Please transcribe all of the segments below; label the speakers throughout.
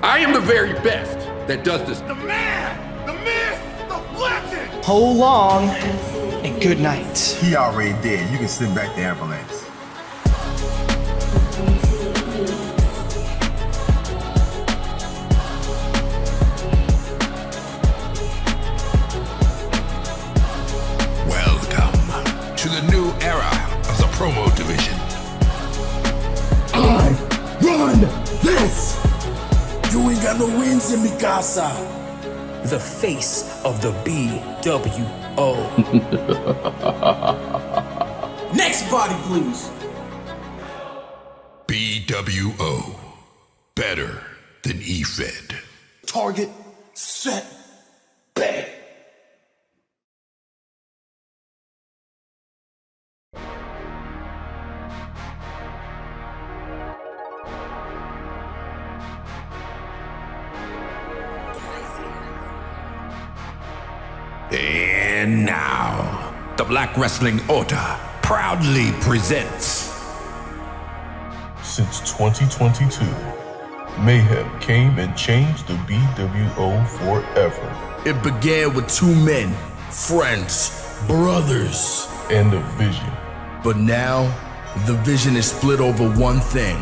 Speaker 1: I am the very best that does this.
Speaker 2: The man, the myth, the legend.
Speaker 3: Hold long and good night.
Speaker 4: He already dead. You can send back the ambulance.
Speaker 2: Welcome to the new era of the promo division.
Speaker 5: I run this! You ain't got no wins in me, casa.
Speaker 3: The face of the bWo.
Speaker 5: Next body, please.
Speaker 2: bWo. Better than Efed.
Speaker 5: Target, set, bet.
Speaker 2: And now, the Black Wrestling Order proudly presents.
Speaker 6: Since 2022, Mayhem came and changed the bWo forever.
Speaker 5: It began with two men, friends, brothers.
Speaker 6: And the vision,
Speaker 5: But now, the vision is split over one thing.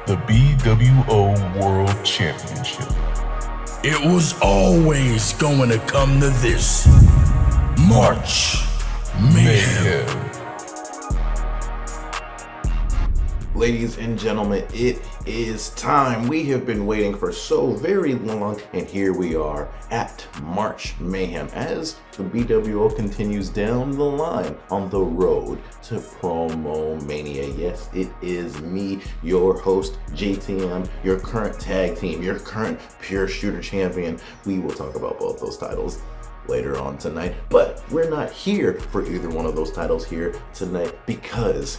Speaker 6: the bWo World Championship.
Speaker 5: It was always going to come to this. March Mayhem.
Speaker 7: Ladies and gentlemen, it is time. We have been waiting for so very long, and here we are at March Mayhem as the bWo continues down the line on the road to Promo Mania. Yes, it is me, your host, JTM, your current tag team, your current pure shooter champion. We will talk about both those titles later on tonight, but we're not here for either one of those titles here tonight because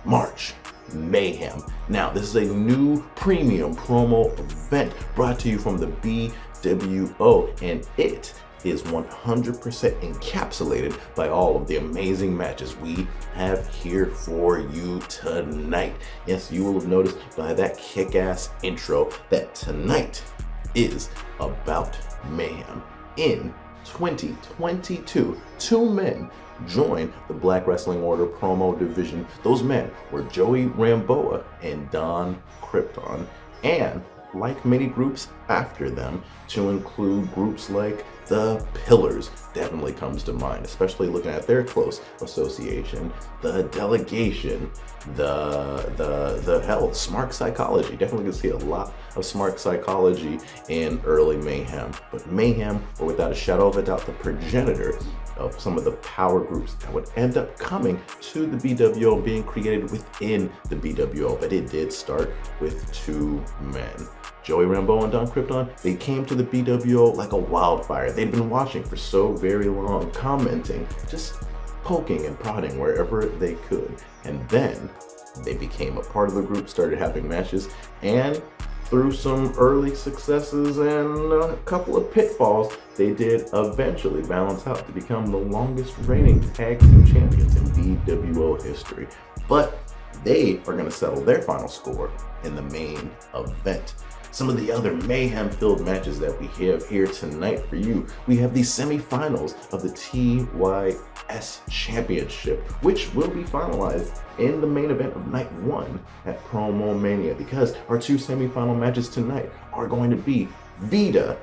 Speaker 7: March Mayhem. Now, this is a new premium promo event brought to you from the bWo, and it is 100% encapsulated by all of the amazing matches we have here for you tonight. Yes, you will have noticed by that kick-ass intro that tonight is about mayhem. In 2022, two men joined the Black Wrestling Order promo division. Those men were Joey RAMBOA and Don Krypton, and like many groups after them, to include groups like the Pillars definitely comes to mind, especially looking at their close association, the Delegation, the hell, Smart Psychology. Definitely can see a lot of Smart Psychology in early Mayhem, but Mayhem were without a shadow of a doubt the progenitor of some of the power groups that would end up coming to the bWo and being created within the bWo, but it did start with two men. Joey RAMBOA and Don Krypton, they came to the bWo like a wildfire. They'd been watching for so very long, commenting, just poking and prodding wherever they could. And then they became a part of the group, started having matches, and through some early successes and a couple of pitfalls, they did eventually balance out to become the longest reigning tag team champions in bWo history. But they are going to settle their final score in the main event. Some of the other mayhem-filled matches that we have here tonight for you, we have the semi-finals of the TYS Championship, which will be finalized in the main event of night one at Promo Mania, because our two semi-final matches tonight are going to be Vida,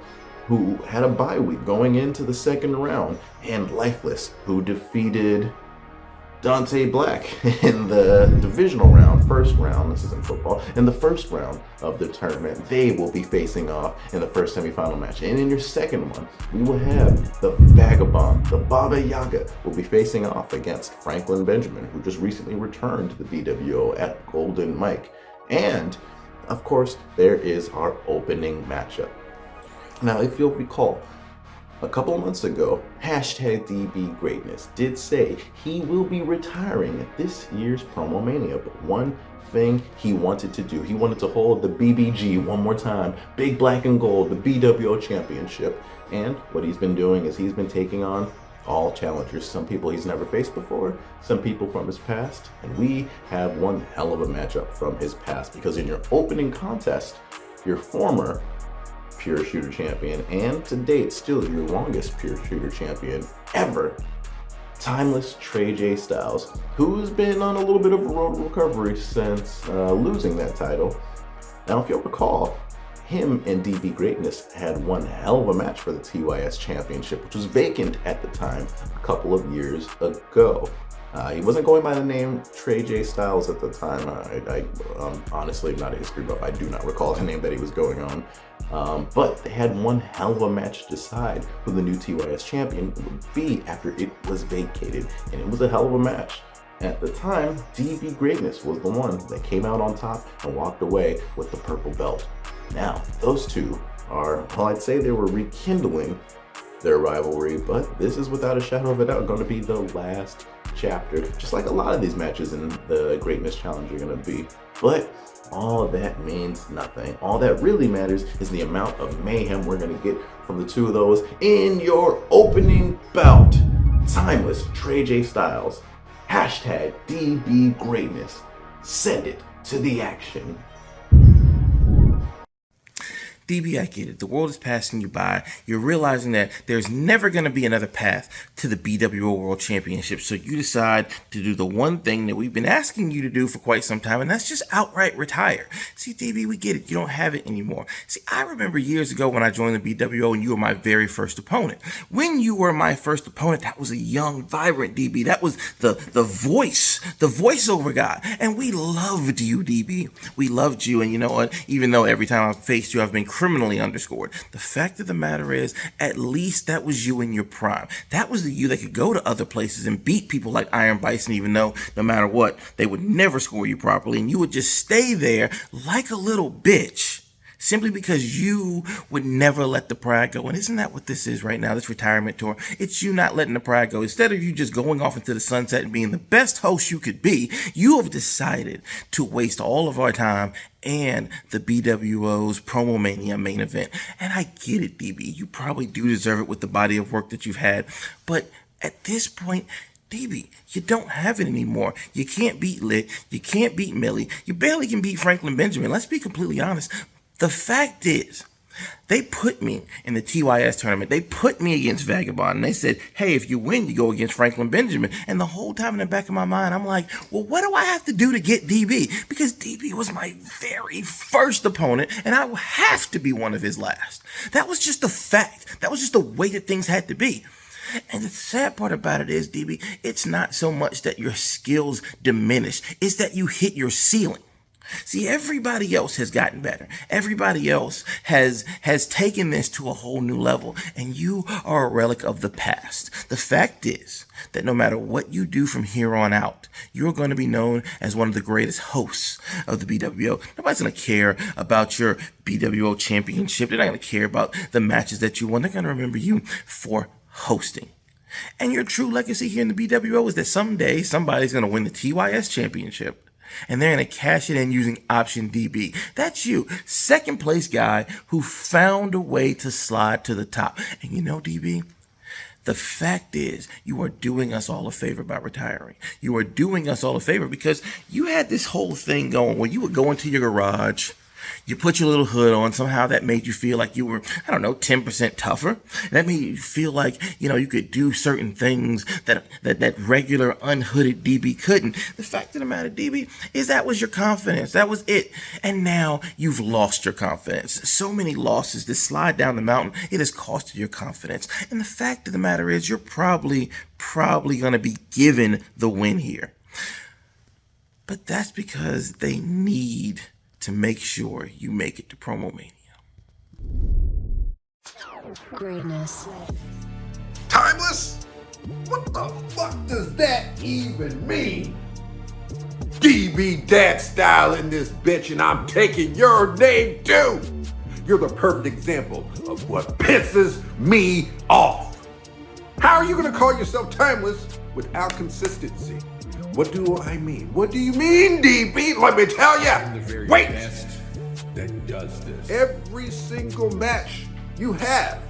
Speaker 7: who had a bye week going into the second round, and Lifeless, who defeated Dante Black in the divisional round, first round, this isn't football, in the first round of the tournament. They will be facing off in the first semifinal match. And in your second one, we will have the Vagabond, the Baba Yaga, will be facing off against Franklin Benjamin, who just recently returned to the bWo at Golden Mike. And, of course, there is our opening matchup. Now, if you'll recall, a couple of months ago, #DBGreatness did say he will be retiring at this year's Promo Mania, but one thing he wanted to do, he wanted to hold the BBG one more time, Big Black and Gold, the bWo Championship, and what he's been doing is he's been taking on all challengers, some people he's never faced before, some people from his past, and we have one hell of a matchup from his past, because in your opening contest, your former pure shooter champion, and to date, still your longest pure shooter champion ever, timeless Trey Styles, who's been on a little bit of a road to recovery since losing that title. Now, if you'll recall, him and DB Greatness had one hell of a match for the TYS Championship, which was vacant at the time a couple of years ago. He wasn't going by the name Trey Styles at the time. I honestly am not a history buff. I do not recall the name that he was going on. But they had one hell of a match to decide who the new TYS champion would be after it was vacated. And it was a hell of a match. At the time, DB Greatness was the one that came out on top and walked away with the purple belt. Now, those two are, well, I'd say they were rekindling their rivalry, but this is without a shadow of a doubt going to be the last chapter, just like a lot of these matches in the Greatness Challenge are going to be. But all of that means nothing. All that really matters is the amount of mayhem we're going to get from the two of those in your opening bout. Timeless Trey Styles. Hashtag DB Greatness. Send it to the action.
Speaker 8: DB, I get it. The world is passing you by. You're realizing that there's never going to be another path to the bWo World Championship. So you decide to do the one thing that we've been asking you to do for quite some time, and that's just outright retire. See, DB, we get it. You don't have it anymore. See, I remember years ago when I joined the bWo and you were my very first opponent. When you were my first opponent, that was a young, vibrant DB. That was the voiceover guy. And we loved you, DB. We loved you. And you know what? Even though every time I've faced you, I've been criminally underscored. The fact of the matter is, at least that was you in your prime. That was the you that could go to other places and beat people like Iron Bison, even though no matter what, they would never score you properly, and you would just stay there like a little bitch simply because you would never let the pride go. And isn't that what this is right now, this retirement tour? It's you not letting the pride go. Instead of you just going off into the sunset and being the best host you could be, you have decided to waste all of our time and the bWo's Promo Mania main event. And I get it, DB. You probably do deserve it with the body of work that you've had. But at this point, DB, you don't have it anymore. You can't beat Lit. You can't beat Millie. You barely can beat Franklin Benjamin. Let's be completely honest. The fact is, they put me in the TYS tournament. They put me against Vagabond. And they said, hey, if you win, you go against Franklin Benjamin. And the whole time in the back of my mind, I'm like, well, what do I have to do to get DB? Because DB was my very first opponent, and I have to be one of his last. That was just a fact. That was just the way that things had to be. And the sad part about it is, DB, it's not so much that your skills diminish. It's that you hit your ceiling. See, everybody else has gotten better. Everybody else has taken this to a whole new level, and you are a relic of the past. The fact is that no matter what you do from here on out, you're going to be known as one of the greatest hosts of the bWo. Nobody's going to care about your bWo championship. They're not going to care about the matches that you won. They're going to remember you for hosting. And your true legacy here in the bWo is that someday somebody's going to win the TYS championship, and they're going to cash it in using option DB. That's you, second place guy who found a way to slide to the top. And you know, DB, the fact is, you are doing us all a favor by retiring. You are doing us all a favor because you had this whole thing going where you would go into your garage, you put your little hood on. Somehow that made you feel like you were, 10% tougher. That made you feel like, you could do certain things that regular unhooded DB couldn't. The fact of the matter, DB, is that was your confidence. That was it. And now you've lost your confidence. So many losses, this slide down the mountain, it has costed your confidence. And the fact of the matter is, you're probably going to be given the win here. But that's because they need to make sure you make it to Promo Mania.
Speaker 9: Greatness.
Speaker 5: Timeless? What the fuck does that even mean? DB Dad Style in this bitch, and I'm taking your name too. You're the perfect example of what pisses me off. How are you gonna call yourself timeless without consistency? What do I mean? What do you mean, DB? Let me tell you. Wait.
Speaker 2: That does this.
Speaker 5: Every single match you have.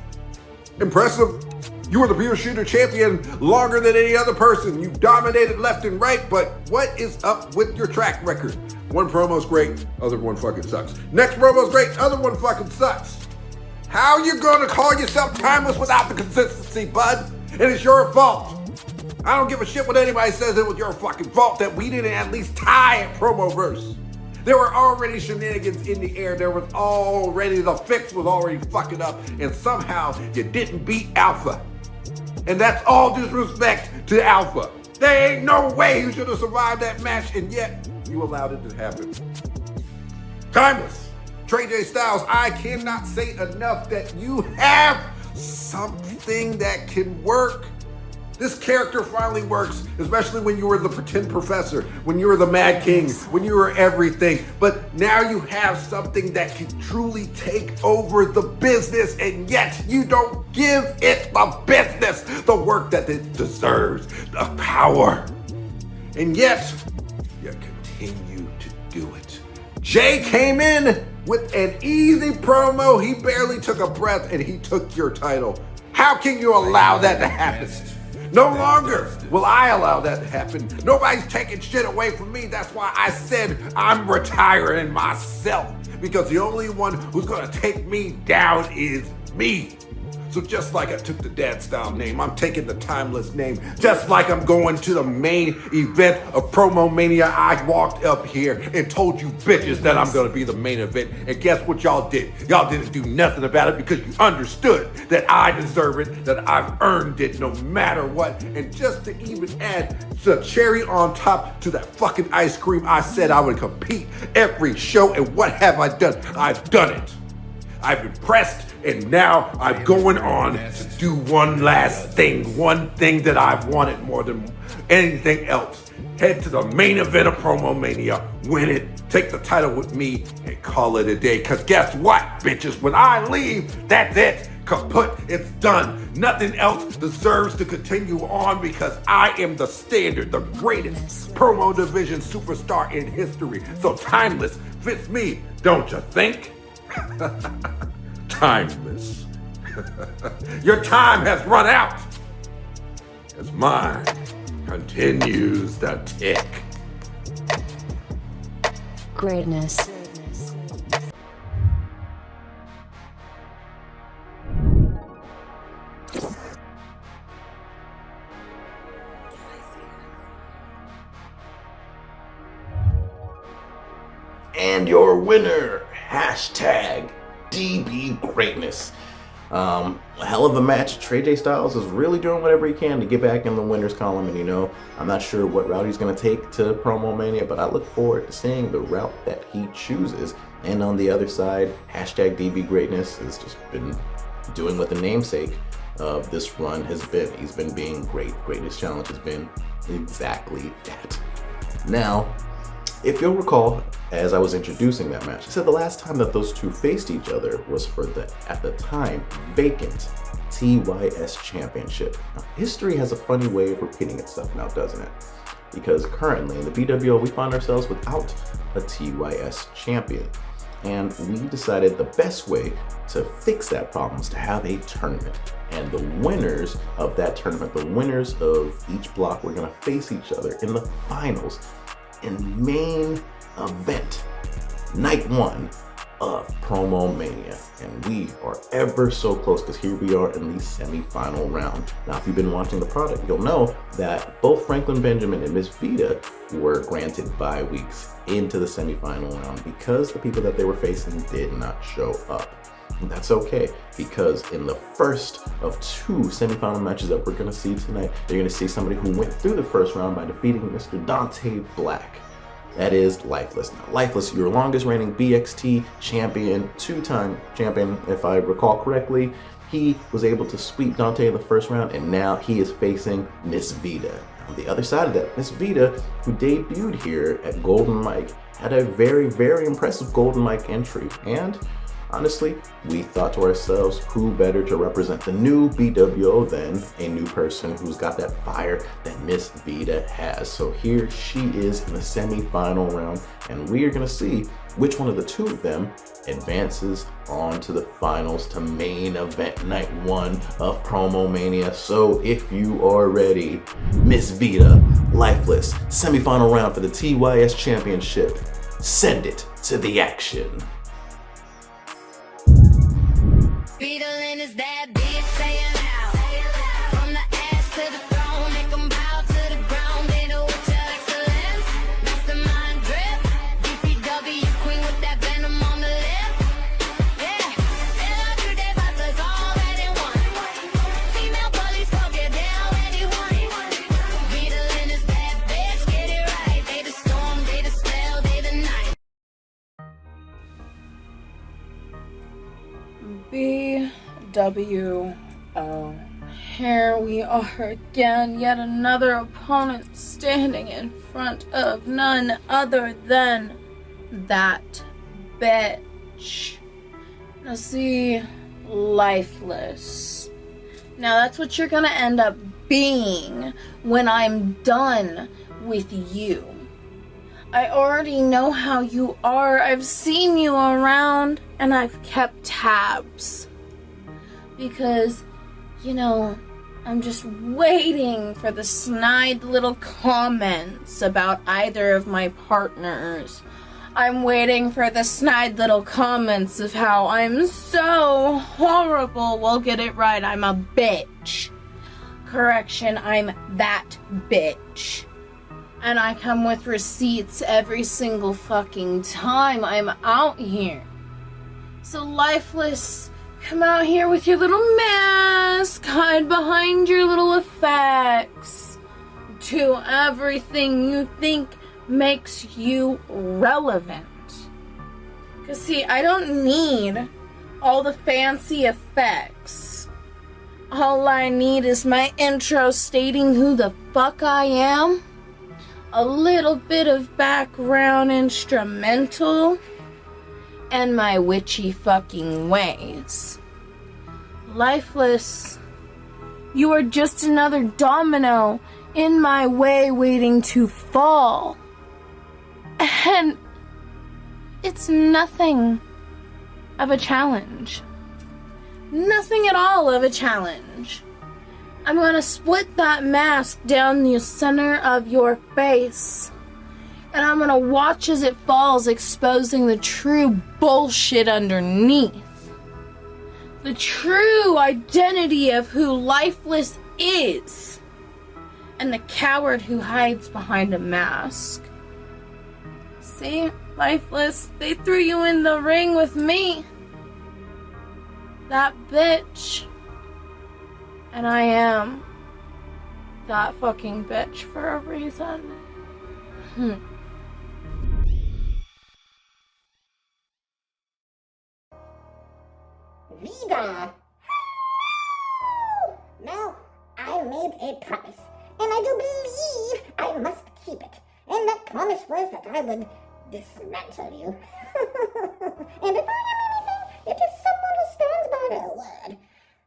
Speaker 5: Impressive. You were the pure shooter champion longer than any other person. You dominated left and right, but what is up with your track record? One promo's great, other one fucking sucks. Next promo's great, other one fucking sucks. How you gonna call yourself timeless without the consistency, bud? And it's your fault. I don't give a shit what anybody says. It was your fucking fault that we didn't at least tie at Promoverse. There were already shenanigans in the air. There was already, the fix was already fucking up. And somehow you didn't beat Alpha. And that's all disrespect to Alpha. There ain't no way you should have survived that match, and yet you allowed it to happen. Timeless. Trey J Styles, I cannot say enough that you have something that can work. This character finally works, especially when you were the pretend professor, when you were the Mad King, when you were everything. But now you have something that can truly take over the business, and yet you don't give it the business, the work that it deserves, the power. And yet, you continue to do it. Jay came in with an easy promo. He barely took a breath, and he took your title. How can you allow that to happen? No longer will I allow that to happen. Nobody's taking shit away from me. That's why I said I'm retiring myself, because the only one who's gonna take me down is me. So just like I took the dad style name, I'm taking the timeless name. Just like I'm going to the main event of Promo Mania, I walked up here and told you bitches that I'm gonna be the main event. And guess what y'all did? Y'all didn't do nothing about it because you understood that I deserve it, that I've earned it no matter what. And just to even add the cherry on top to that fucking ice cream, I said I would compete every show, and what have I done? I've done it. I've impressed, and now I'm going on to do one last thing, one thing that I've wanted more than anything else. Head to the main event of Promo Mania, win it, take the title with me, and call it a day. Because guess what, bitches? When I leave, that's it. Kaput, it's done. Nothing else deserves to continue on because I am the standard, the greatest promo division superstar in history. So timeless fits me, don't you think? Timeless. Your time has run out as mine continues to tick.
Speaker 9: Greatness.
Speaker 7: And your winner, hashtag DB Greatness. A hell of a match. Trey J Styles is really doing whatever he can to get back in the winners column, and I'm not sure what route he's going to take to Promo Mania, but I look forward to seeing the route that he chooses. And on the other side, hashtag DB Greatness has just been doing what the namesake of this run has been. He's been being great. Greatest Challenge has been exactly that. Now, if you'll recall, as I was introducing that match, I said the last time that those two faced each other was for the, at the time, vacant TYS Championship. Now, history has a funny way of repeating itself now, doesn't it? Because currently in the bWo, we find ourselves without a TYS champion. And we decided the best way to fix that problem is to have a tournament. And the winners of that tournament, the winners of each block, we're gonna face each other in the finals in main event, night one of Promo Mania. And we are ever so close, because here we are in the semi-final round. Now, if you've been watching the product, you'll know that both Franklin Benjamin and Miss Vida were granted bye weeks into the semi-final round because the people that they were facing did not show up. And that's okay, because in the first of two semi-final matches that we're gonna see tonight, you're gonna see somebody who went through the first round by defeating Mr. Dante Black. That is Lifeless. Now, Lifeless, your longest reigning BXT champion, two-time champion, if I recall correctly. He was able to sweep Dante in the first round, and now he is facing Miss Vida. On the other side of that, Miss Vida, who debuted here at Golden Mike, had a very, very impressive Golden Mike entry. And honestly, we thought to ourselves, who better to represent the new bWo than a new person who's got that fire that Miss Vida has. So here she is in the semi-final round, and we are gonna see which one of the two of them advances on to the finals to main event night one of Promo Mania. So if you are ready, Miss Vida, Lifeless, semi-final round for the TYS Championship, send it to the action.
Speaker 10: bWo. Here we are again, yet another opponent standing in front of none other than that bitch. Now see, lifeless. Now that's what you're gonna end up being when I'm done with you. I already know how you are. I've seen you around and I've kept tabs. Because, you know, I'm just waiting for the snide little comments about either of my partners. I'm waiting for the snide little comments of how I'm so horrible. Well, get it right, I'm a bitch. Correction, I'm that bitch. And I come with receipts every single fucking time I'm out here. So lifeless, come out here with your little mask, hide behind your little effects. Do everything you think makes you relevant. Cause see, I don't need all the fancy effects. All I need is my intro stating who the fuck I am, a little bit of background instrumental, and my witchy fucking ways. Lifeless, you are just another domino in my way waiting to fall. And it's nothing of a challenge. Nothing at all of a challenge. I'm gonna split that mask down the center of your face. And I'm gonna watch as it falls, exposing the true bullshit underneath. The true identity of who Lifeless is. And the coward who hides behind a mask. See, Lifeless, they threw you in the ring with me. That bitch. And I am that fucking bitch for a reason.
Speaker 11: Vida! Now, I made a promise, and I do believe I must keep it. And that promise was that I would dismantle you. And if I am anything, it is someone who stands by their word.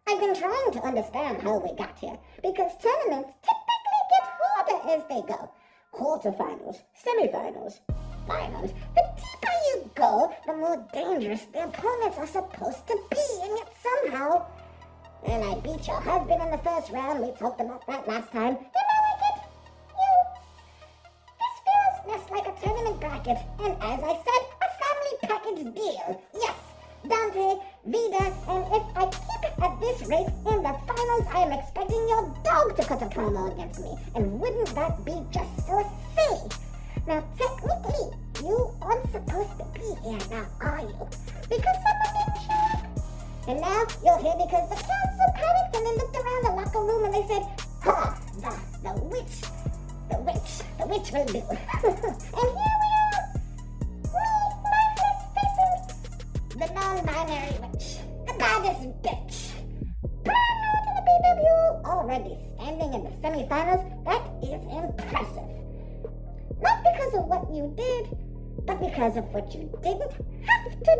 Speaker 11: I've been trying to understand how we got here, because tournaments typically get harder as they go. Quarterfinals, semifinals, finals. The deeper you go, the more dangerous the opponents are supposed to be, and yet somehow... And I beat your husband in the first round, we talked about that last time, and now I get you. This feels less like a tournament bracket, and as I said, a family package deal. Yes, Dante, Vida, and if I keep it at this rate, in the finals I am expecting your dog to cut a promo against me, and wouldn't that be just so silly? Now technically, you aren't supposed to be here now, are you? Because someone didn't show up. And now you're here because the crowd so panicked and they looked around the locker room and they said, the witch will do. And here we are, me, Lifeless, facing the non-binary witch, the baddest bitch. Brand new to the bWo, already standing in the semi-finals. That is impressive. Not because of what you did, but because of what you didn't have to do.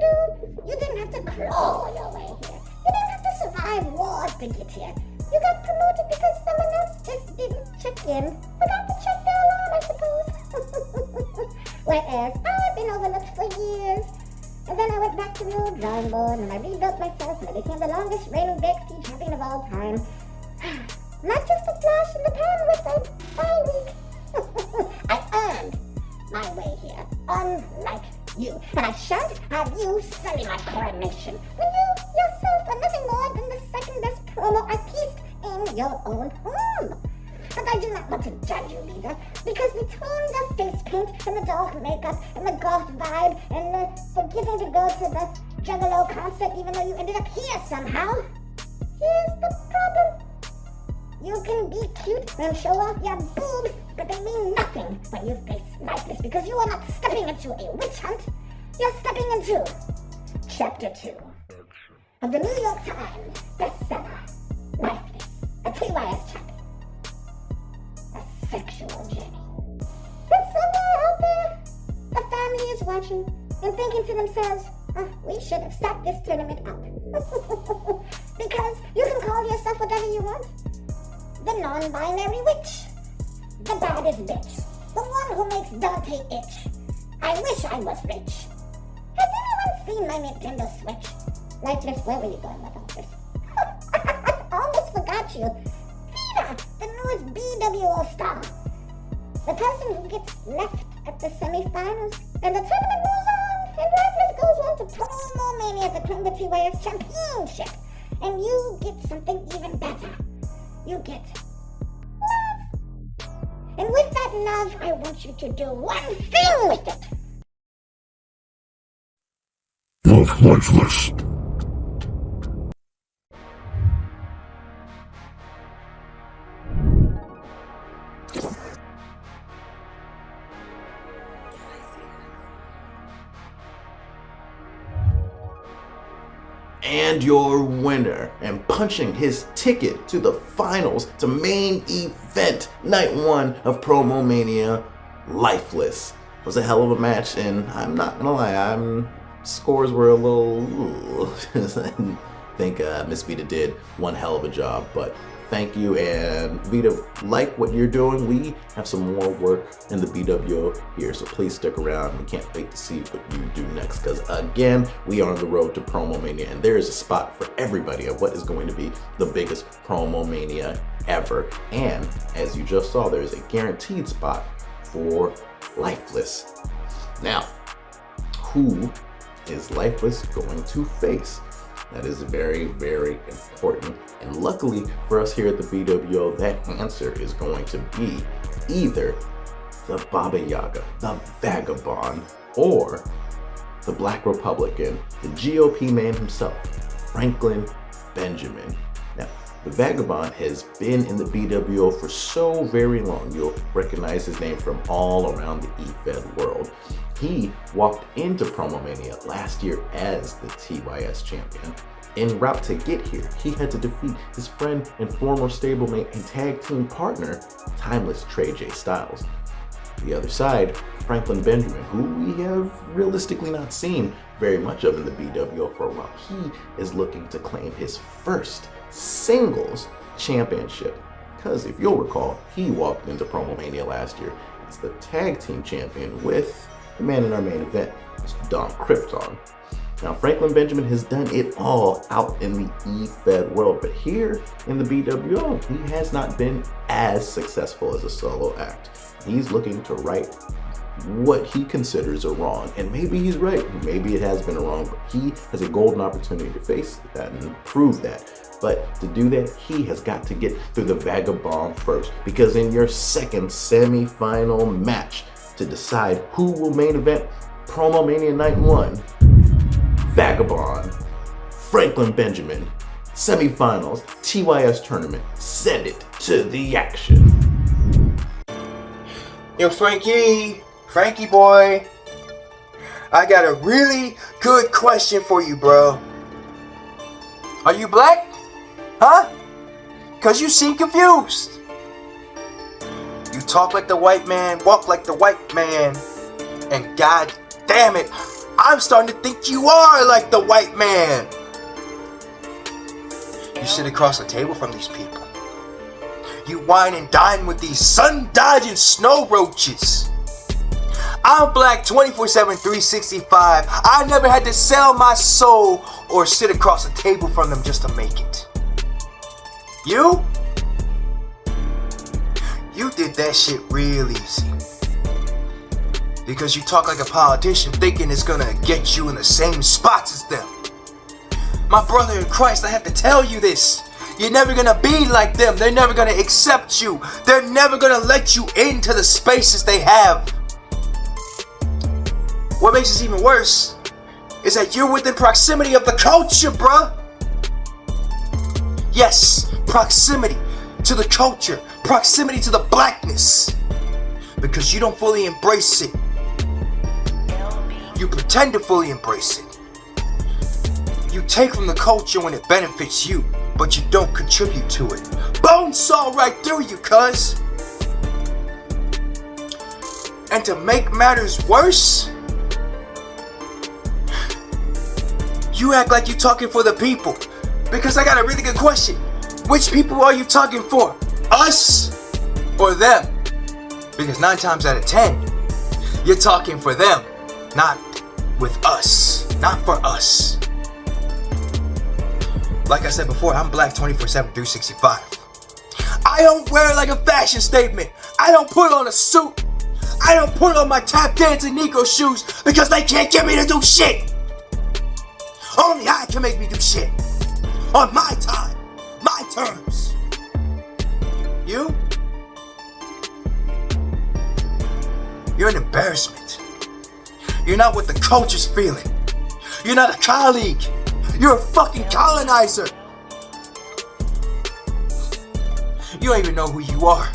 Speaker 11: You didn't have to claw your way here. You didn't have to survive wars to get here. You got promoted because someone else just didn't check in. Forgot to check their alarm, I suppose. Whereas I've been overlooked for years. And then I went back to the old drawing board and I rebuilt myself and I became the longest reigning VXT champion of all time. Not just a flash in the pan with a bye week. I earned my way here, unlike you. And I shan't have you selling my coronation when you yourself are nothing more than the second best promo artiste in your own home. But I do not want to judge you, Vida, because between the face paint and the dark makeup and the goth vibe and the forgetting to go to the Juggalo concert even though you ended up here somehow, here's the problem. You can be cute and show off your boobs, but they mean nothing when you face Lifeless because you are not stepping into a witch hunt. You're stepping into Chapter 2 of the New York Times bestseller, Lifeless, a TYS champion. A sexual journey. And somewhere out there, the family is watching and thinking to themselves, we should have sat this tournament out. Because you can call yourself whatever you want. The non-binary witch. The baddest bitch. The one who makes Dante itch. I wish I was rich. Has anyone seen my Nintendo Switch? Lifeless, where were you going with all this? Almost forgot you. Vida, the newest bWo star. The person who gets left at the semi-finals. And the tournament moves on. And Lifeless goes on to Promo Mania to claim the TYS Championship. And you get something even better. You get love. And with that love, I want you to do one thing with it.
Speaker 6: Love Lifeless.
Speaker 7: And your winner, and punching his ticket to the finals to main event, night 1 of Promo Mania, Lifeless. It was a hell of a match, and I'm not gonna lie, scores were a little. I think Miss Vida did one hell of a job, but thank you. And Vida, like what you're doing, we have some more work in the bWo here, so please stick around. We can't wait to see what you do next, because again, we are on the road to Promo Mania, and there is a spot for everybody of what is going to be the biggest Promo Mania ever. And as you just saw, there is a guaranteed spot for Lifeless. Now, who is Lifeless going to face? That is very, very important. And luckily for us here at the bWo, that answer is going to be either the Baba Yaga, the Vagabond, or the Black Republican, the GOP man himself, Franklin Benjamin. Now, the Vagabond has been in the bWo for so very long. You'll recognize his name from all around the Efed world. He walked into Promo Mania last year as the TYS champion. En route to get here, he had to defeat his friend and former stablemate and tag team partner, timeless Trey J Styles. The other side, Franklin Benjamin, who we have realistically not seen very much of in the bWo for a while. He is looking to claim his first singles championship. Because if you'll recall, he walked into Promo Mania last year as the tag team champion with the man in our main event, Krypton. Now, Franklin Benjamin has done it all out in the Efed world, but here in the bWo, he has not been as successful as a solo act. He's looking to right what he considers a wrong, and maybe he's right, maybe it has been a wrong, but he has a golden opportunity to face that and prove that. But to do that, he has got to get through the Vagabond first, because in your second semi-final match to decide who will main event Promo Mania Night 1, Vagabond, Franklin Benjamin, semi-finals, TYS Tournament, send it to the action.
Speaker 12: Yo, Frankie boy, I got a really good question for you, bro. Are you black? Huh? Cause you seem confused. You talk like the white man, walk like the white man, and god damn it, I'm starting to think you are like the white man. You sit across the table from these people. You wine and dine with these sun-dodging snow roaches. I'm black 24/7, 365. I never had to sell my soul or sit across the table from them just to make it. You did that shit real easy. Because you talk like a politician thinking it's gonna get you in the same spots as them. My brother in Christ, I have to tell you this. You're never gonna be like them. They're never gonna accept you. They're never gonna let you into the spaces they have. What makes this even worse is that you're within proximity of the culture, bruh. Yes, proximity to the culture, proximity to the blackness. Because you don't fully embrace it. You pretend to fully embrace it. You take from the culture when it benefits you. but you don't contribute to it. Bone saw right through you, cuz. And to make matters worse, you act like you talking for the people. Because I got a really good question. Which people are you talking for? Us or them? Because 9 times out of 10, you're talking for them, not with us, not for us. Like I said before, I'm black 24/7, 365. I don't wear it like a fashion statement. I don't put on a suit. I don't put on my tap dancing Negro shoes because they can't get me to do shit. Only I can make me do shit. On my time, my terms. You? You're an embarrassment. You're not what the culture's feeling. You're not a colleague. You're a fucking colonizer. You don't even know who you are.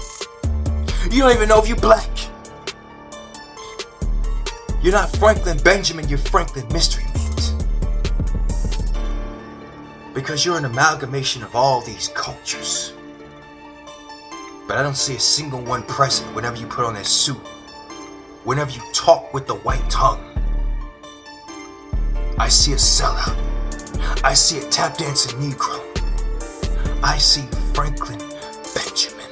Speaker 12: You don't even know if you're black. You're not Franklin Benjamin, you're Franklin Mystery Meat. Because you're an amalgamation of all these cultures. But I don't see a single one present whenever you put on that suit. Whenever you talk with the white tongue. I see a sellout. I see a tap dancing Negro. I see Franklin Benjamin.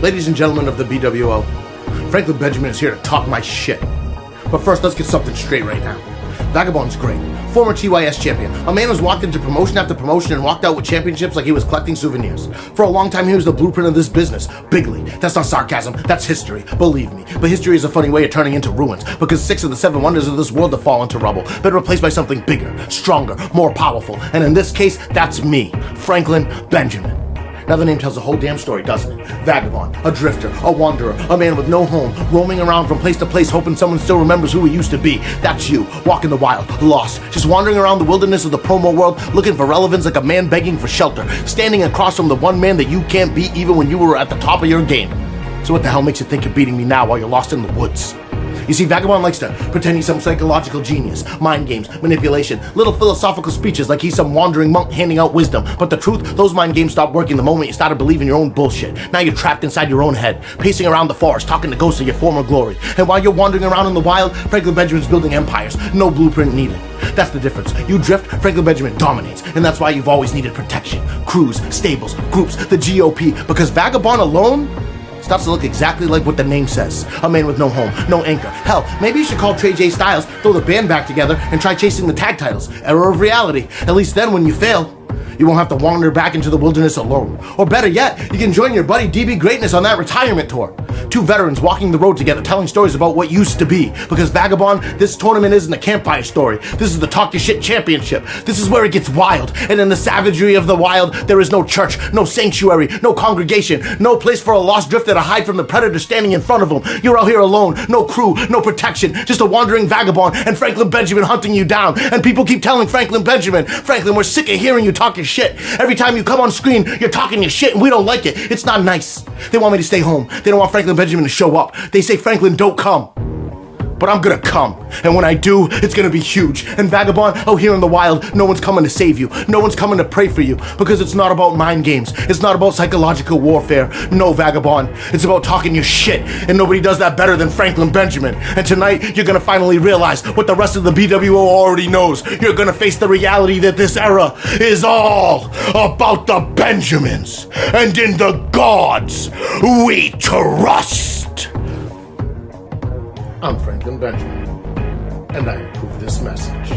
Speaker 13: Ladies and gentlemen of the bWo, Franklin Benjamin is here to talk my shit. But first, let's get something straight right now. Vagabond's great. Former TYS champion. A man who's walked into promotion after promotion and walked out with championships like he was collecting souvenirs. For a long time, he was the blueprint of this business. Bigly. That's not sarcasm. That's history. Believe me. But history is a funny way of turning into ruins, because 6 of the 7 wonders of this world have fallen to rubble, been replaced by something bigger, stronger, more powerful. And in this case, that's me, Franklin Benjamin. Now the name tells the whole damn story, doesn't it? Vagabond, a drifter, a wanderer, a man with no home, roaming around from place to place hoping someone still remembers who he used to be. That's you, walking the wild, lost, just wandering around the wilderness of the promo world, looking for relevance like a man begging for shelter, standing across from the one man that you can't beat even when you were at the top of your game. So what the hell makes you think you're beating me now while you're lost in the woods? You see, Vagabond likes to pretend he's some psychological genius, mind games, manipulation, little philosophical speeches like he's some wandering monk handing out wisdom. But the truth, those mind games stopped working the moment you started believing your own bullshit. Now you're trapped inside your own head, pacing around the forest, talking to ghosts of your former glory. And while you're wandering around in the wild, Franklin Benjamin's building empires. No blueprint needed. That's the difference. You drift, Franklin Benjamin dominates. And that's why you've always needed protection. Crews, stables, groups, the GOP. Because Vagabond alone starts to look exactly like what the name says. A man with no home, no anchor. Hell, maybe you should call Trey J Styles, throw the band back together, and try chasing the tag titles. Error of reality. At least then, when you fail, you won't have to wander back into the wilderness alone. Or better yet, you can join your buddy DB Greatness on that retirement tour. 2 veterans walking the road together, telling stories about what used to be. Because Vagabond, this tournament isn't a campfire story. This is the Talk Your Shit Championship. This is where it gets wild. And in the savagery of the wild, there is no church, no sanctuary, no congregation, no place for a lost drifter to hide from the predator standing in front of him. You're out here alone, no crew, no protection, just a wandering vagabond and Franklin Benjamin hunting you down. And people keep telling Franklin Benjamin, Franklin, we're sick of hearing you talk your shit. Every time you come on screen, you're talking your shit and we don't like it. It's not nice. They want me to stay home. They don't want Franklin Benjamin to show up. They say, Franklin, don't come. But I'm gonna come. And when I do, it's gonna be huge. And Vagabond, out here in the wild, no one's coming to save you. No one's coming to pray for you. Because it's not about mind games. It's not about psychological warfare. No, Vagabond. It's about talking your shit. And nobody does that better than Franklin Benjamin. And tonight, you're gonna finally realize what the rest of the bWo already knows. You're gonna face the reality that this era is all about the Benjamins. And in the gods we trust. I'm Franklin Benjamin, and I approve this message.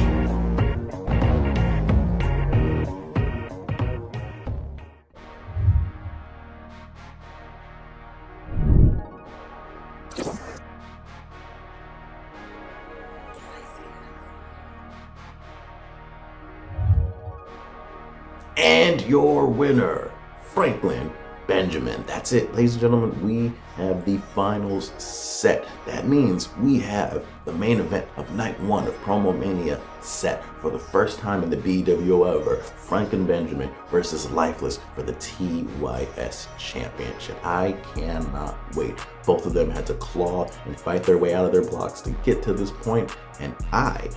Speaker 7: your winner, Franklin Benjamin. That's it, ladies and gentlemen. We have the finals set. That means we have the main event of night 1 of Promo Mania set for the first time in the bWo ever. Franklin Benjamin versus Lifeless for the TYS Championship. I cannot wait. Both of them had to claw and fight their way out of their blocks to get to this point, and I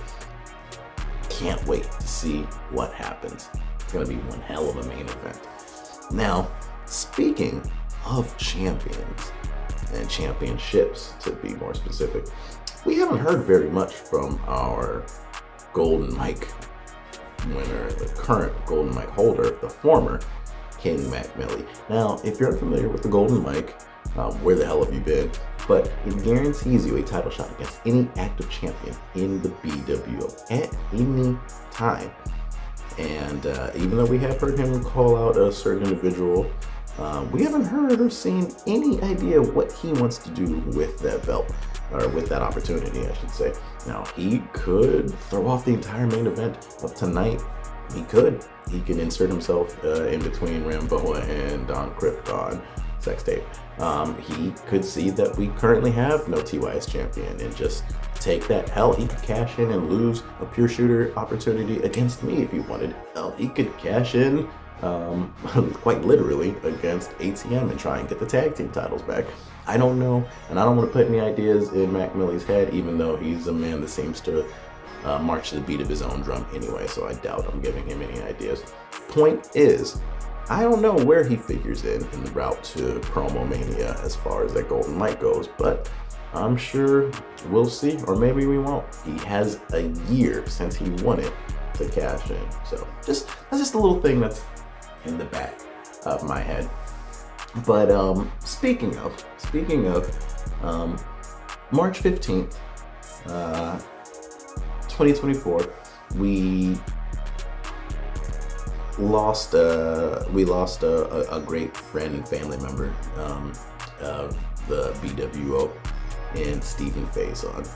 Speaker 7: can't wait to see what happens. It's gonna be one hell of a main event. Now, speaking of champions and championships, to be more specific, we haven't heard very much from our Golden Mike winner, the current Golden Mike holder, the former King Mac Millie. Now, if you're unfamiliar with the Golden Mike, where the hell have you been? But it guarantees you a title shot against any active champion in the bWo at any time. And even though we have heard him call out a certain individual, we haven't heard or seen any idea what he wants to do with that belt, or with that opportunity, I should say. Now, he could throw off the entire main event of tonight. He could. He can insert himself in between RAMBOA and Krypton sex tape. He could see that we currently have no TYS champion and just take that. Hell, he could cash in and lose a pure shooter opportunity against me if he wanted. Hell, he could cash in quite literally against ATM and try and get the tag team titles back. I don't know, and I don't want to put any ideas in Mac Millie's head, even though he's a man that seems to march to the beat of his own drum anyway, so I doubt I'm giving him any ideas. Point is, I don't know where he figures in the route to Promo Mania as far as that Golden Mike goes, but I'm sure we'll see, or maybe we won't. He has a year since he won it to cash in, so that's just a little thing that's in the back of my head. But speaking of March 15th, 2024, we lost a great friend and family member of the bWo in Stephen Faison.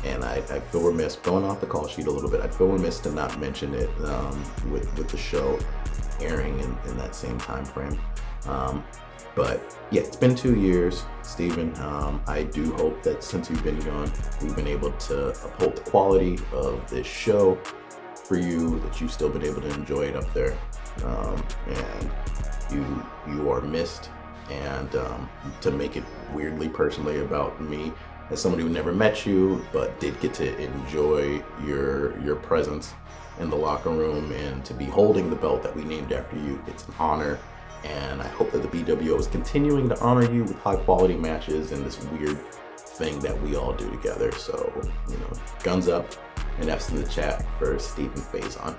Speaker 7: And I feel remiss, going off the call sheet a little bit, I feel remiss to not mention it with the show airing in that same time frame. But yeah, it's been 2 years, Stephen. I do hope that since you've been gone, we've been able to uphold the quality of this show for you, that you've still been able to enjoy it up there. And you are missed. And to make it weirdly personally about me, as somebody who never met you, but did get to enjoy your presence in the locker room and to be holding the belt that we named after you, it's an honor. And I hope that the bWo is continuing to honor you with high quality matches and this weird thing that we all do together. So, you know, guns up and F's in the chat for Stephen Faison.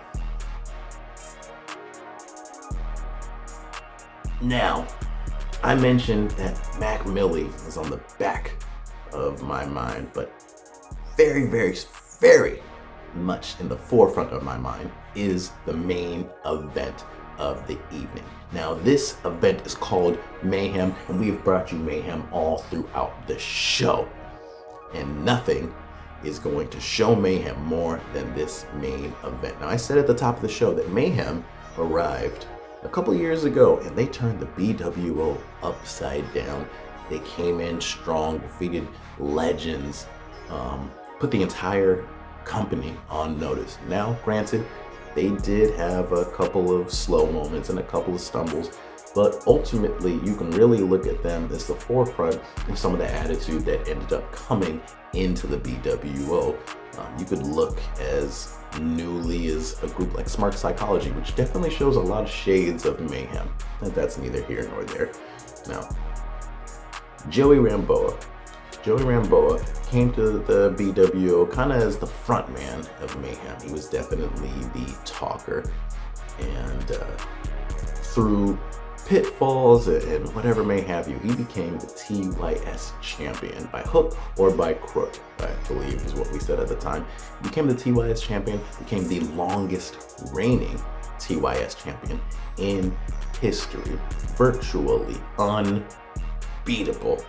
Speaker 7: Now, I mentioned that Mac Millie is on the back of my mind, but very, very, very much in the forefront of my mind is the main event of the evening. Now, this event is called Mayhem, and we have brought you mayhem all throughout the show. And nothing is going to show mayhem more than this main event. Now, I said at the top of the show that Mayhem arrived a couple years ago, and they turned the bWo upside down. They came in strong, defeated legends, put the entire company on notice. Now, granted, they did have a couple of slow moments and a couple of stumbles, but ultimately you can really look at them as the forefront of some of the attitude that ended up coming into the bWo. You could look as newly as a group like Smart Psychology, which definitely shows a lot of shades of Mayhem, and that's neither here nor there. Now, Joey Ramboa came to the bWo kind of as the front man of Mayhem. He was definitely the talker, and through pitfalls and whatever may have you, he became the TYS champion by hook or by crook, I believe is what we said at the time. He became the TYS champion, became the longest reigning TYS champion in history, virtually unbeatable.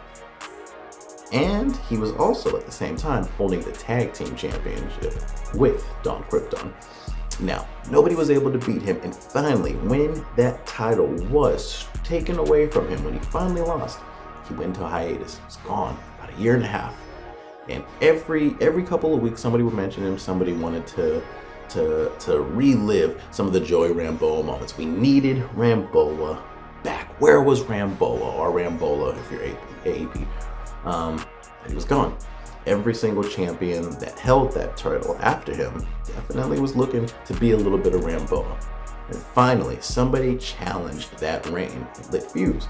Speaker 7: And he was also at the same time holding the tag team championship with Krypton. Now, nobody was able to beat him, and finally, when that title was taken away from him, when he finally lost, he went into a hiatus. It's gone about a year and a half. And every couple of weeks, somebody would mention him. Somebody wanted to relive some of the Joey RAMBOA moments. We needed RAMBOA back. Where was RAMBOA, or Rambola if you're AEP? He was gone. Every single champion that held that title after him definitely was looking to be a little bit of RAMBOA. And finally, somebody challenged that reign, Lit Fuse.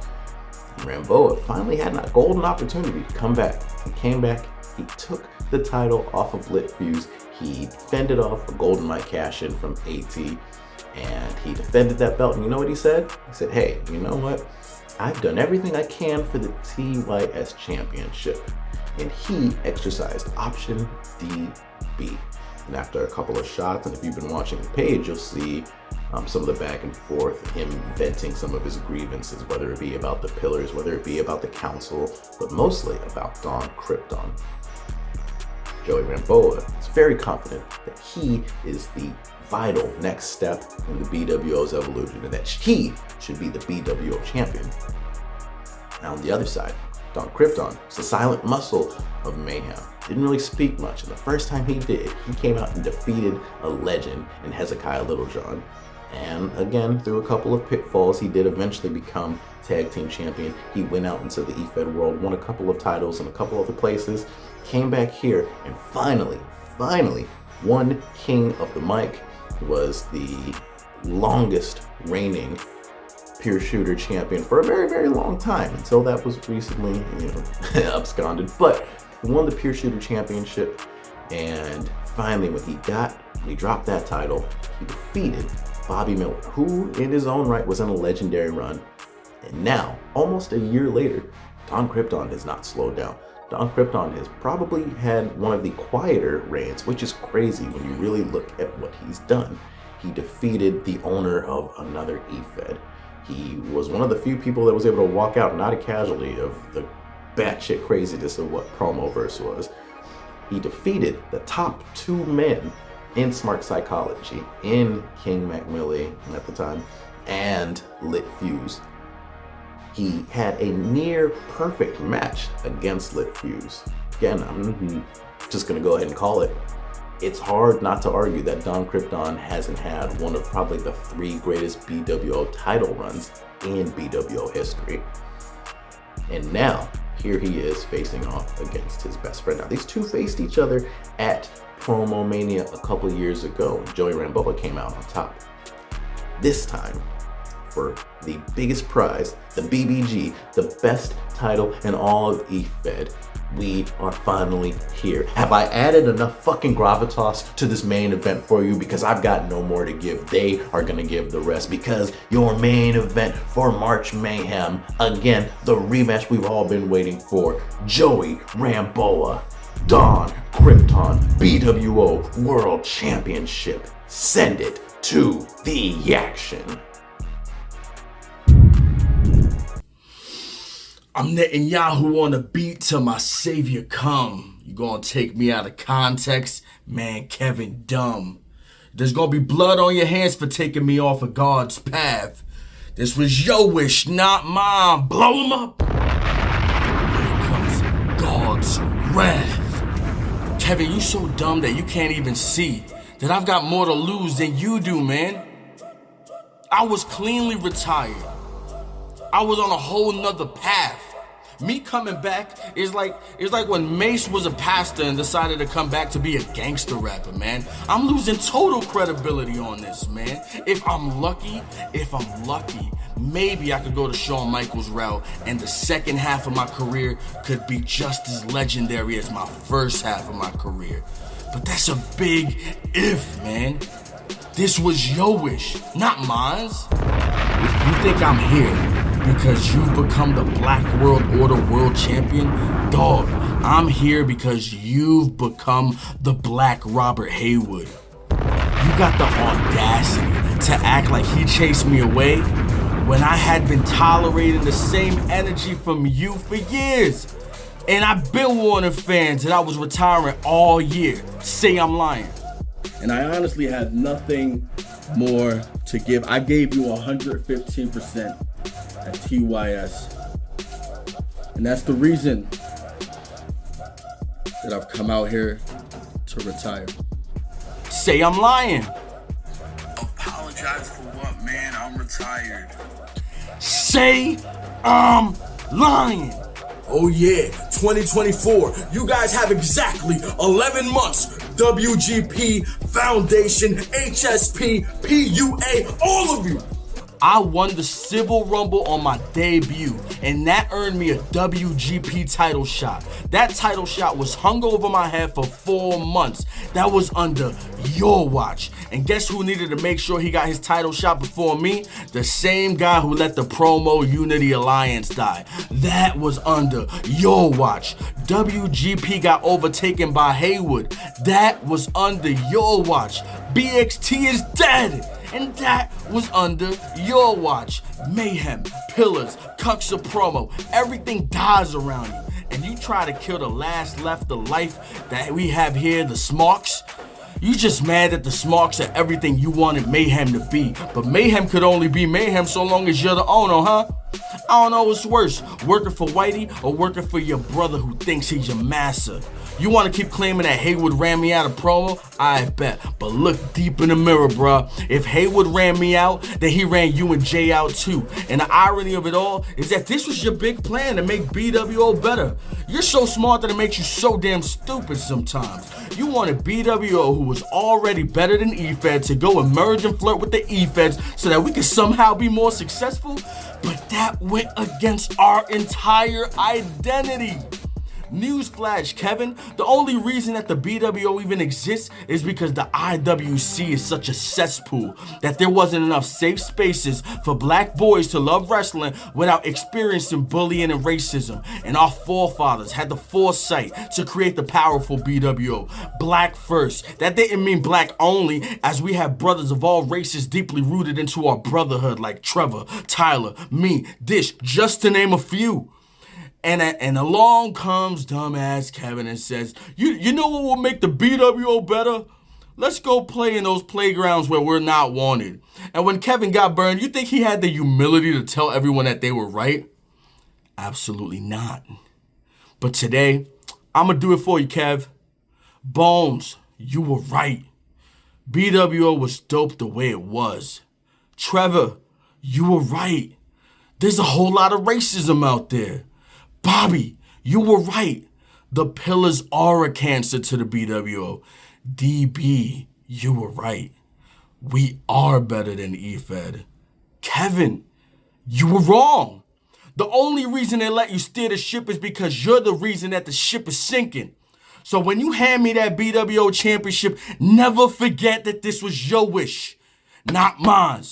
Speaker 7: RAMBOA finally had a golden opportunity to come back. He came back, he took the title off of Lit Fuse, he fended off a golden mic cash-in from AT, and he defended that belt. And you know what he said? He said, hey, you know what? I've done everything I can for the TYS Championship. And he exercised option DB. And after a couple of shots, and if you've been watching the page, you'll see some of the back and forth, him venting some of his grievances, whether it be about the pillars, whether it be about the council, but mostly about Don Krypton. Joey RAMBOA is very confident that he is the vital next step in the bWo's evolution, and that he should be the bWo champion. Now on the other side, Don Krypton is the silent muscle of Mayhem. Didn't really speak much, and the first time he did, he came out and defeated a legend in Hezekiah Littlejohn. And again, through a couple of pitfalls, he did eventually become tag team champion. He went out into the Efed world, won a couple of titles in a couple other places, came back here, and finally won King of the Mic. Was the longest reigning pure shooter champion for a very, very long time, until that was recently, absconded. But he won the pure shooter championship, and finally when he dropped that title, he defeated Bobby Miller, who in his own right was in a legendary run. And now, almost a year later, Don Krypton has not slowed down. Don Krypton has probably had one of the quieter reigns, which is crazy when you really look at what he's done. He defeated the owner of another Efed. He was one of the few people that was able to walk out, not a casualty of the batshit craziness of what Promoverse was. He defeated the top two men in Smart Psychology, in King McMillie at the time, and Lit Fuse. He had a near perfect match against Lit Fuse. Again, I'm just gonna go ahead and call it. It's hard not to argue that Don Krypton hasn't had one of probably the 3 greatest bWo title runs in bWo history. And now, here he is facing off against his best friend. Now, these two faced each other at Promo Mania a couple years ago. Joey RAMBOA came out on top. This time, for the biggest prize, the BBG, the best title in all of Efed, we are finally here. Have I added enough fucking gravitas to this main event for you? Because I've got no more to give. They are gonna give the rest, because your main event for March Mayhem, again, the rematch we've all been waiting for, Joey RAMBOA, Don Krypton, bWo World Championship. Send it to the action.
Speaker 14: I'm Netanyahu on the beat till my savior come. You gonna take me out of context? Man, Kevin dumb. There's gonna be blood on your hands for taking me off of God's path. This was your wish, not mine. Blow him up. Here comes God's wrath. Kevin, you so dumb that you can't even see that I've got more to lose than you do, man. I was cleanly retired. I was on a whole nother path. Me coming back is like when Mace was a pastor and decided to come back to be a gangster rapper, man. I'm losing total credibility on this, man. If I'm lucky, maybe I could go to Shawn Michaels' route, and the second half of my career could be just as legendary as my first half of my career. But that's a big if, man. This was your wish, not mine. If you think I'm here because you've become the Black World Order World Champion, dog, I'm here because you've become the Black Robert Haywood. You got the audacity to act like he chased me away when I had been tolerating the same energy from you for years. And I've been warning fans that I was retiring all year. Say I'm lying. And I honestly have nothing more to give. I gave you 115% at TYS. And that's the reason that I've come out here to retire. Say I'm lying.
Speaker 15: Apologize for what, man? I'm retired.
Speaker 14: Say I'm lying.
Speaker 16: Oh yeah, 2024. You guys have exactly 11 months. WGP, Foundation, HSP, PUA, all of you.
Speaker 14: I won the Civil Rumble on my debut, and that earned me a WGP title shot. That title shot was hung over my head for 4 months. That was under your watch. And guess who needed to make sure he got his title shot before me? The same guy who let the Promo Unity Alliance die. That was under your watch. WGP got overtaken by Haywood. That was under your watch. BXT is dead. And that was under your watch. Mayhem, Pillars, Cuxa Promo, everything dies around you. And you try to kill the last left of life that we have here, the Smarks. You just mad that the Smarks are everything you wanted Mayhem to be. But Mayhem could only be Mayhem so long as you're the owner, huh? I don't know what's worse, working for Whitey or working for your brother who thinks he's your master. You want to keep claiming that Haywood ran me out of promo? I bet. But look deep in the mirror, bruh. If Haywood ran me out, then he ran you and Jay out too. And the irony of it all is that this was your big plan to make bWo better. You're so smart that it makes you so damn stupid sometimes. You wanted bWo, who was already better than Efed, to go and merge and flirt with the Efeds so that we could somehow be more successful? But that went against our entire identity. Newsflash, Kevin, the only reason that the bWo even exists is because the IWC is such a cesspool that there wasn't enough safe spaces for black boys to love wrestling without experiencing bullying and racism. And our forefathers had the foresight to create the powerful bWo, black first. That didn't mean black only, as we have brothers of all races deeply rooted into our brotherhood like Trevor, Tyler, me, Dish, just to name a few. And along comes dumbass Kevin and says, you know what will make the bWo better? Let's go play in those playgrounds where we're not wanted. And when Kevin got burned, you think he had the humility to tell everyone that they were right? Absolutely not. But today, I'm gonna do it for you, Kev. Bones, you were right. bWo was dope the way it was. Trevor, you were right. There's a whole lot of racism out there. Bobby, you were right. The Pillars are a cancer to the bWo. DB, you were right. We are better than Efed. Kevin, you were wrong. The only reason they let you steer the ship is because you're the reason that the ship is sinking. So when you hand me that bWo championship, never forget that this was your wish, not mine.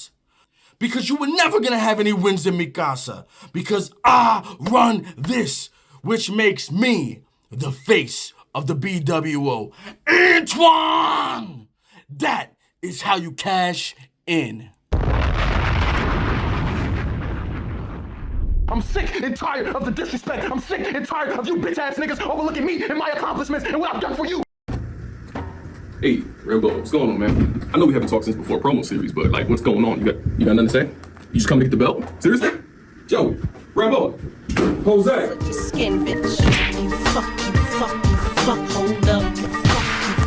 Speaker 14: Because you were never gonna have any wins in Mikasa. Because I run this, which makes me the face of the bWo. Antoine! That is how you cash in.
Speaker 13: I'm sick and tired of the disrespect. I'm sick and tired of you bitch-ass niggas overlooking me and my accomplishments and what I've done for you.
Speaker 17: Hey, RAMBOA, what's going on, man? I know we haven't talked since before promo series, but like, what's going on? You got nothing to say? You just come to get the belt? Seriously? Joey, RAMBOA, Jose.
Speaker 10: Such a skin, bitch. You fuck, hold up. You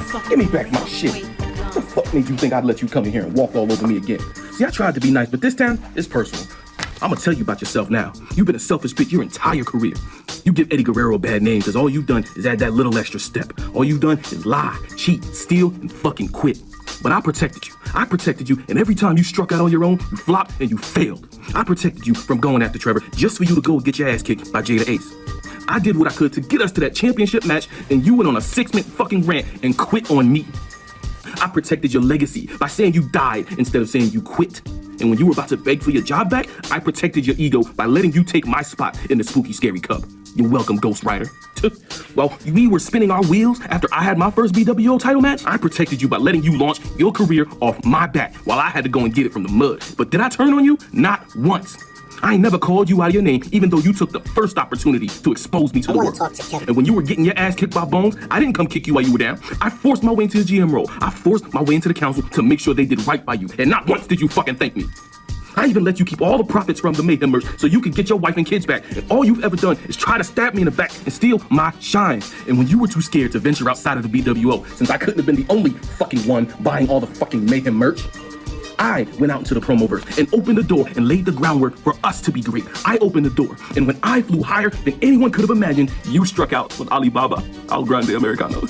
Speaker 10: fuck.
Speaker 18: Give me back my shit. What the fuck made you think I'd let you come in here and walk all over me again? See, I tried to be nice, but this time, it's personal. I'm gonna tell you about yourself now. You've been a selfish bitch your entire career. You give Eddie Guerrero a bad name because all you've done is add that little extra step. All you've done is lie, cheat, steal, and fucking quit. But I protected you. I protected you, and every time you struck out on your own, you flopped and you failed. I protected you from going after Trevor just for you to go get your ass kicked by Jada Ace. I did what I could to get us to that championship match, and you went on a 6-minute fucking rant and quit on me. I protected your legacy by saying you died instead of saying you quit. And when you were about to beg for your job back, I protected your ego by letting you take my spot in the spooky scary cup. You're welcome, Ghost Rider. Well, we were spinning our wheels after I had my first bWo title match. I protected you by letting you launch your career off my back while I had to go and get it from the mud. But did I turn on you? Not once. I ain't never called you out of your name, even though you took the first opportunity to expose me to the world. And when you were getting your ass kicked by Bones, I didn't come kick you while you were down. I forced my way into the GM role. I forced my way into the council to make sure they did right by you. And not once did you fucking thank me. I even let you keep all the profits from the Mayhem merch so you could get your wife and kids back. And all you've ever done is try to stab me in the back and steal my shine. And when you were too scared to venture outside of the bWo, since I couldn't have been the only fucking one buying all the fucking Mayhem merch, I went out into the promoverse and opened the door and laid the groundwork for us to be great. I opened the door, and when I flew higher than anyone could have imagined, you struck out with Alibaba, Al Grande Americano.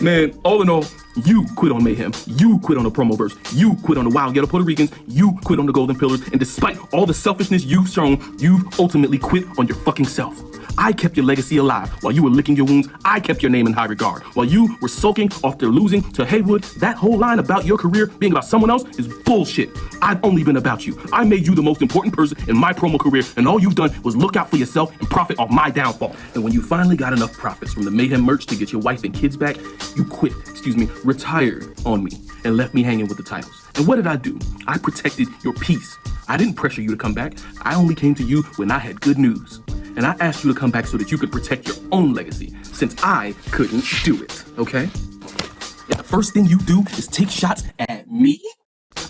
Speaker 18: Man, all in all, you quit on Mayhem, you quit on the promoverse, you quit on the Wild Ghetto Puerto Ricans, you quit on the Golden Pillars, and despite all the selfishness you've shown, you've ultimately quit on your fucking self. I kept your legacy alive. While you were licking your wounds, I kept your name in high regard. While you were sulking after losing to Haywood, that whole line about your career being about someone else is bullshit. I've only been about you. I made you the most important person in my promo career, and all you've done was look out for yourself and profit off my downfall. And when you finally got enough profits from the Mayhem merch to get your wife and kids back, you retired on me and left me hanging with the titles. And what did I do? I protected your peace. I didn't pressure you to come back. I only came to you when I had good news. And I asked you to come back so that you could protect your own legacy, since I couldn't do it, okay? And the first thing you do is take shots at me?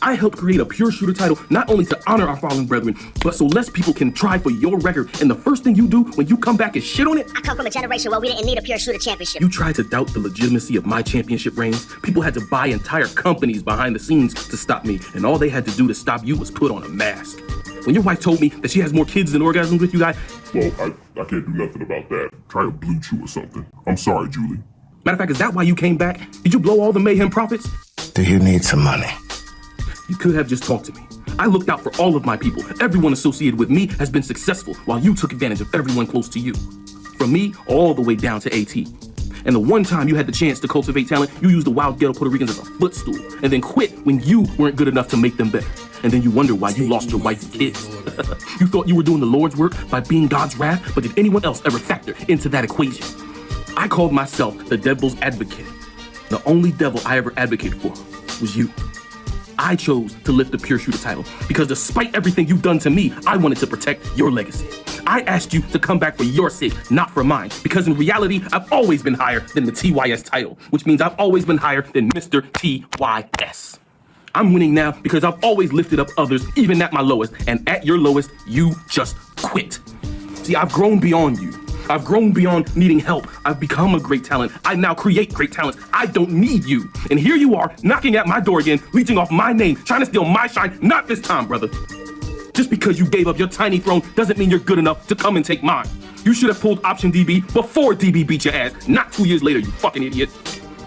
Speaker 18: I helped create a pure shooter title, not only to honor our fallen brethren, but so less people can try for your record. And the first thing you do when you come back is shit on it?
Speaker 11: I come from a generation where we didn't need a pure shooter championship.
Speaker 18: You tried to doubt the legitimacy of my championship reigns. People had to buy entire companies behind the scenes to stop me, and all they had to do to stop you was put on a mask. When your wife told me that she has more kids than orgasms with you guys,
Speaker 6: well, I can't do nothing about that. Try a blue chew or something. I'm sorry, Julie.
Speaker 18: Matter of fact, is that why you came back? Did you blow all the Mayhem profits?
Speaker 19: Do you need some money?
Speaker 18: You could have just talked to me. I looked out for all of my people. Everyone associated with me has been successful, while you took advantage of everyone close to you. From me, all the way down to AT. And the one time you had the chance to cultivate talent, you used the Wild Ghetto Puerto Ricans as a footstool, and then quit when you weren't good enough to make them better. And then you wonder why you lost your wife and kids. You thought you were doing the Lord's work by being God's wrath, but did anyone else ever factor into that equation? I called myself the devil's advocate. The only devil I ever advocated for was you. I chose to lift the pure shooter title because despite everything you've done to me, I wanted to protect your legacy. I asked you to come back for your sake, not for mine, because in reality, I've always been higher than the TYS title, which means I've always been higher than Mr. TYS. I'm winning now because I've always lifted up others, even at my lowest, and at your lowest, you just quit. See, I've grown beyond you. I've grown beyond needing help. I've become a great talent. I now create great talents. I don't need you. And here you are, knocking at my door again, leeching off my name, trying to steal my shine. Not this time, brother. Just because you gave up your tiny throne doesn't mean you're good enough to come and take mine. You should have pulled option DB before DB beat your ass, not 2 years later, you fucking idiot.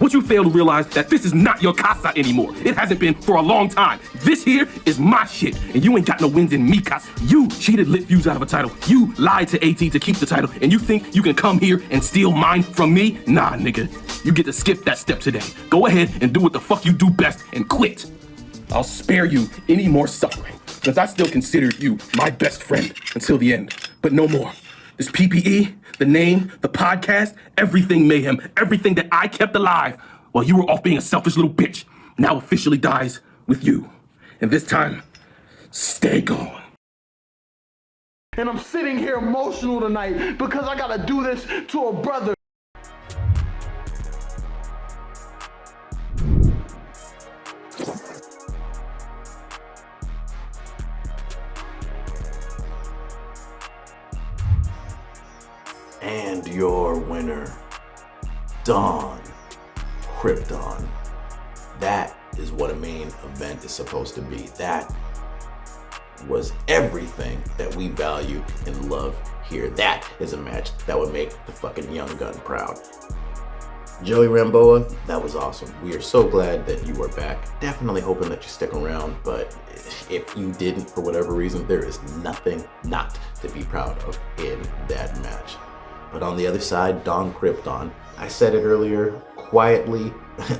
Speaker 18: What you fail to realize that this is not your casa anymore. It hasn't been for a long time. This here is my shit, and you ain't got no wins in me, casa. You cheated lit views out of a title. You lied to AT to keep the title, and you think you can come here and steal mine from me? Nah, nigga. You get to skip that step today. Go ahead and do what the fuck you do best and quit. I'll spare you any more suffering, because I still considered you my best friend until the end, but no more. This PPE, the name, the podcast, everything Mayhem, everything that I kept alive while you were off being a selfish little bitch, now officially dies with you. And this time, stay gone.
Speaker 20: And I'm sitting here emotional tonight because I gotta do this to a brother.
Speaker 7: And your winner, Dawn Krypton. That is what a main event is supposed to be. That was everything that we value and love here. That is a match that would make the fucking young gun proud. Joey RAMBOA, that was awesome. We are so glad that you are back. Definitely hoping that you stick around, but if you didn't for whatever reason, there is nothing not to be proud of in that match. But on the other side, Dawn Krypton, I said it earlier, quietly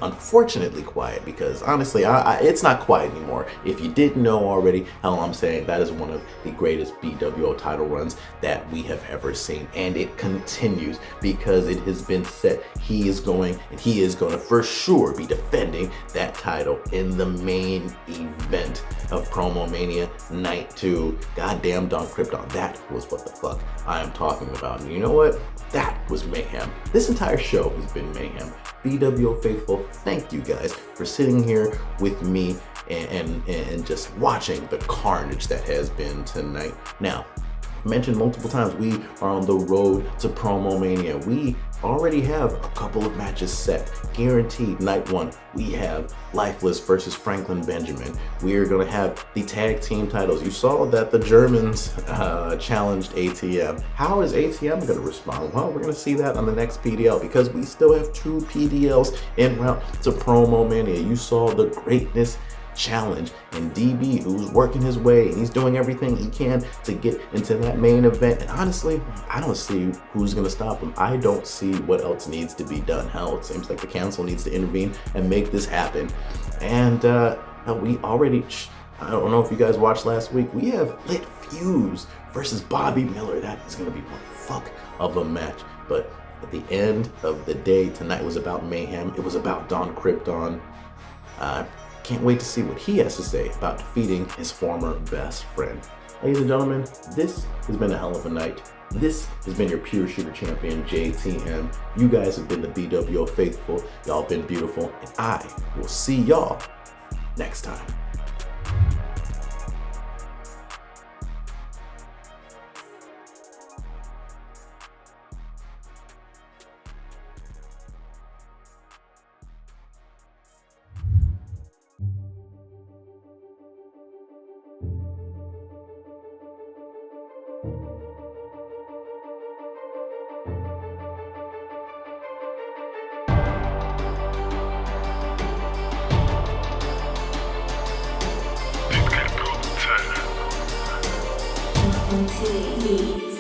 Speaker 7: unfortunately quiet, because honestly, it's not quiet anymore. If you didn't know already, hell, I'm saying that is one of the greatest bWo title runs that we have ever seen, and it continues because it has been set. He is going to for sure be defending that title in the main event of Promo Mania Night 2. Goddamn Don Krypton, that was what the fuck I am talking about. And you know what? That was mayhem. This entire show has been mayhem. bWo faithful, thank you guys for sitting here with me and just watching the carnage that has been tonight. Now, mentioned multiple times, we are on the road to Promo Mania. We already have a couple of matches set, guaranteed. Night 1, we have Lifeless versus Franklin Benjamin. We are going to have the tag team titles. You saw that the Germans challenged ATM. How is ATM going to respond? Well, we're going to see that on the next PDL, because we still have 2 PDLs en route to Promo Mania. You saw the Greatness Challenge and DB, who's working his way and he's doing everything he can to get into that main event. And honestly, I don't see who's going to stop him. I don't see what else needs to be done. Hell, it seems like the council needs to intervene and make this happen. And we already, I don't know if you guys watched last week, we have Lit Fuse versus Bobby Miller. That is going to be one fuck of a match. But at the end of the day, tonight was about mayhem. It was about Don Krypton. Can't wait to see what he has to say about defeating his former best friend. Ladies and gentlemen, this has been a hell of a night. This has been your Pure Shooter Champion, JTM. You guys have been the bWo faithful. Y'all been beautiful. And I will see y'all next time.
Speaker 9: Beats.